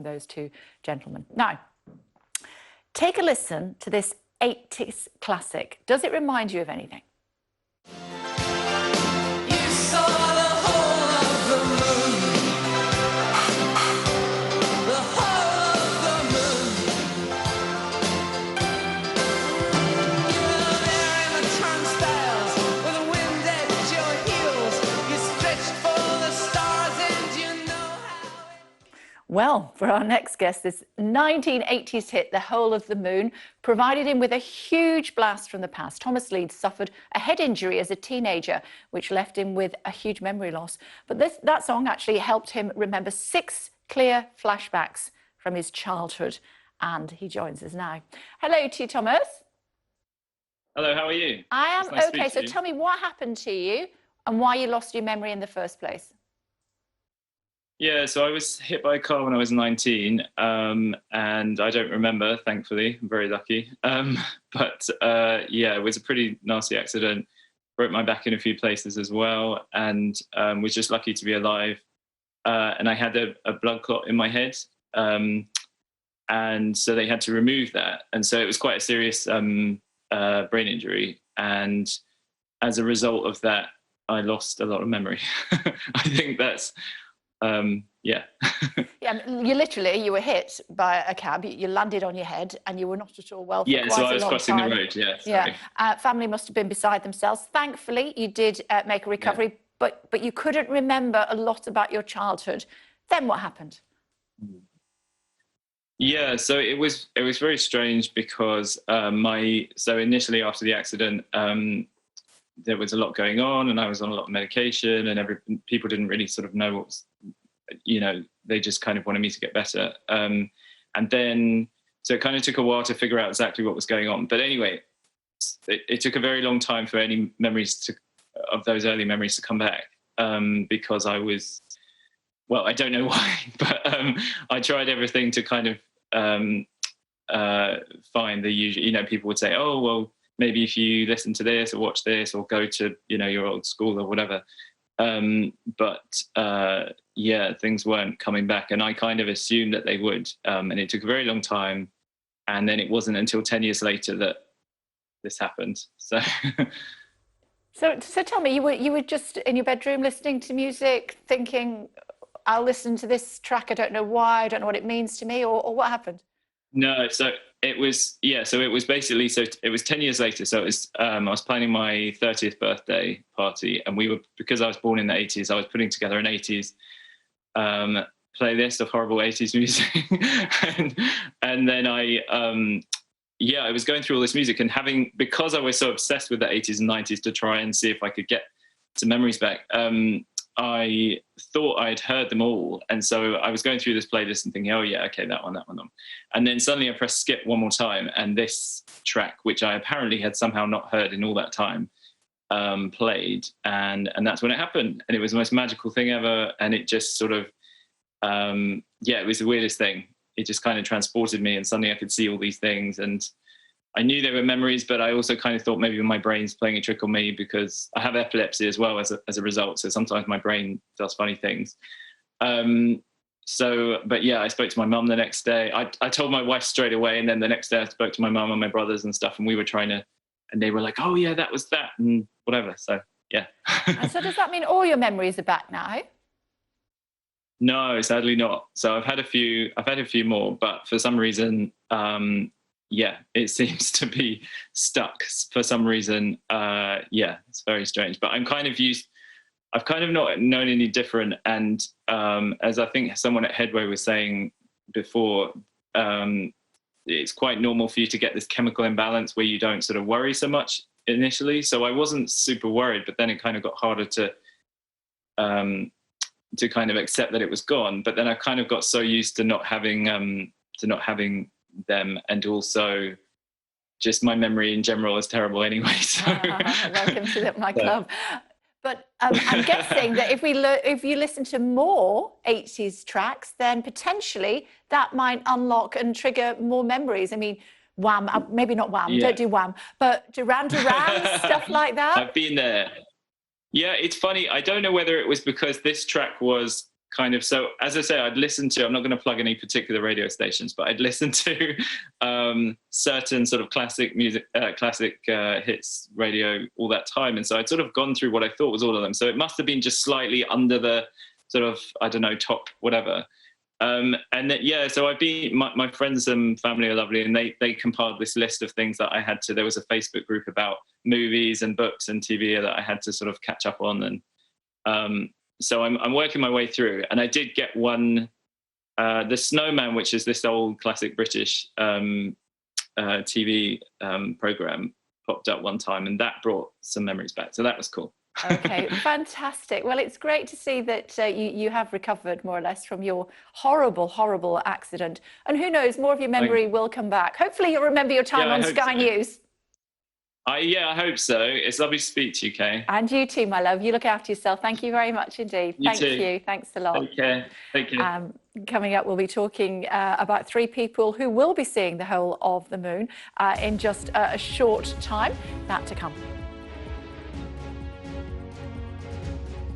those two gentlemen. Now, take a listen to this 80s classic. Does it remind you of anything? Well, for our next guest, this 1980s hit, The Whole of the Moon, provided him with a huge blast from the past. Thomas Leeds suffered a head injury as a teenager, which left him with a huge memory loss. But that song actually helped him remember 6 clear flashbacks from his childhood. And he joins us now. Hello to you, Thomas. Hello, how are you? I am okay. So tell me what happened to you and why you lost your memory in the first place. Yeah, so I was hit by a car when I was 19, and I don't remember, thankfully. I'm very lucky. Yeah, it was a pretty nasty accident. Broke my back in a few places as well, and was just lucky to be alive. And I had a blood clot in my head, and so they had to remove that. And so it was quite a serious brain injury. And as a result of that, I lost a lot of memory. I think that's... yeah. Yeah, you were hit by a cab, you landed on your head and you were not at all well for yeah, quite so I was a long crossing time. the road, yeah. Sorry. Yeah, family must have been beside themselves. Thankfully, you did make a recovery, yeah. but you couldn't remember a lot about your childhood. Then what happened? Yeah, so it was very strange because so initially after the accident, there was a lot going on and I was on a lot of medication and people didn't really sort of know what was, they just kind of wanted me to get better. And then, so it kind of took a while to figure out exactly what was going on. But anyway, it took a very long time for any memories of those early memories to come back, because I was, well, I don't know why, but I tried everything to kind of find the usual, people would say, oh, well, maybe if you listen to this or watch this or go to, your old school or whatever. Yeah, things weren't coming back. And I kind of assumed that they would. And it took a very long time. And then it wasn't until 10 years later that this happened. So So tell me, you were just in your bedroom listening to music, thinking, I'll listen to this track. I don't know why. I don't know what it means to me, or what happened? No, so it was, so it was basically, so it was 10 years later. So it was, I was planning my 30th birthday party and because I was born in the 80s, I was putting together an 80s playlist of horrible 80s music. and then I was going through all this music and because I was so obsessed with the 80s and 90s to try and see if I could get some memories back, I thought I'd heard them all. And so I was going through this playlist and thinking, oh yeah, okay, that one. And then suddenly I pressed skip one more time. And this track, which I apparently had somehow not heard in all that time, played. And that's when it happened. And it was the most magical thing ever. And it just sort of, it was the weirdest thing. It just kind of transported me and suddenly I could see all these things. And I knew they were memories, but I also kind of thought maybe my brain's playing a trick on me because I have epilepsy as well as a result. So sometimes my brain does funny things. I spoke to my mum the next day. I told my wife straight away. And then the next day I spoke to my mum and my brothers and stuff. And we were and they were like, oh yeah, that was that and whatever. So, yeah. And so does that mean all your memories are back now? No, sadly not. So I've had a few more, but for some reason, it seems to be stuck for some reason. It's very strange, but I've kind of not known any different. And as I think someone at Headway was saying before, it's quite normal for you to get this chemical imbalance where you don't sort of worry so much initially. So I wasn't super worried, but then it kind of got harder to kind of accept that it was gone. But then I kind of got so used to not having them, and also just my memory in general is terrible anyway. So welcome to my club. But I'm guessing that if you listen to more 80s tracks, then potentially that might unlock and trigger more memories. I mean, Wham, maybe not Wham, don't do Wham, but Duran Duran, stuff like that. I've been there. Yeah, it's funny. I don't know whether it was because this track was kind of, so as I say, I'd listen to, I'm not going to plug any particular radio stations, but I'd listen to certain sort of classic music, classic hits radio all that time. And so I'd sort of gone through what I thought was all of them. So it must have been just slightly under the sort of, I don't know, top whatever. And then, yeah, so I've been, my friends and family are lovely, and they compiled this list of things that I had to, there was a Facebook group about movies and books and TV that I had to sort of catch up on. And so I'm working my way through, and I did get one, The Snowman, which is this old classic British TV program, popped up one time, and that brought some memories back. So that was cool. Okay, fantastic. Well, it's great to see that you have recovered more or less from your horrible, horrible accident. And who knows, more of your memory will come back. Hopefully you'll remember your time on Sky News. Yeah, I hope so. It's lovely to speak to you, Kay. And you too, my love. You look after yourself. Thank you very much indeed. Thank you. Thanks a lot. Take care. Take care. Coming up, we'll be talking about 3 people who will be seeing the whole of the moon in just a short time. That to come.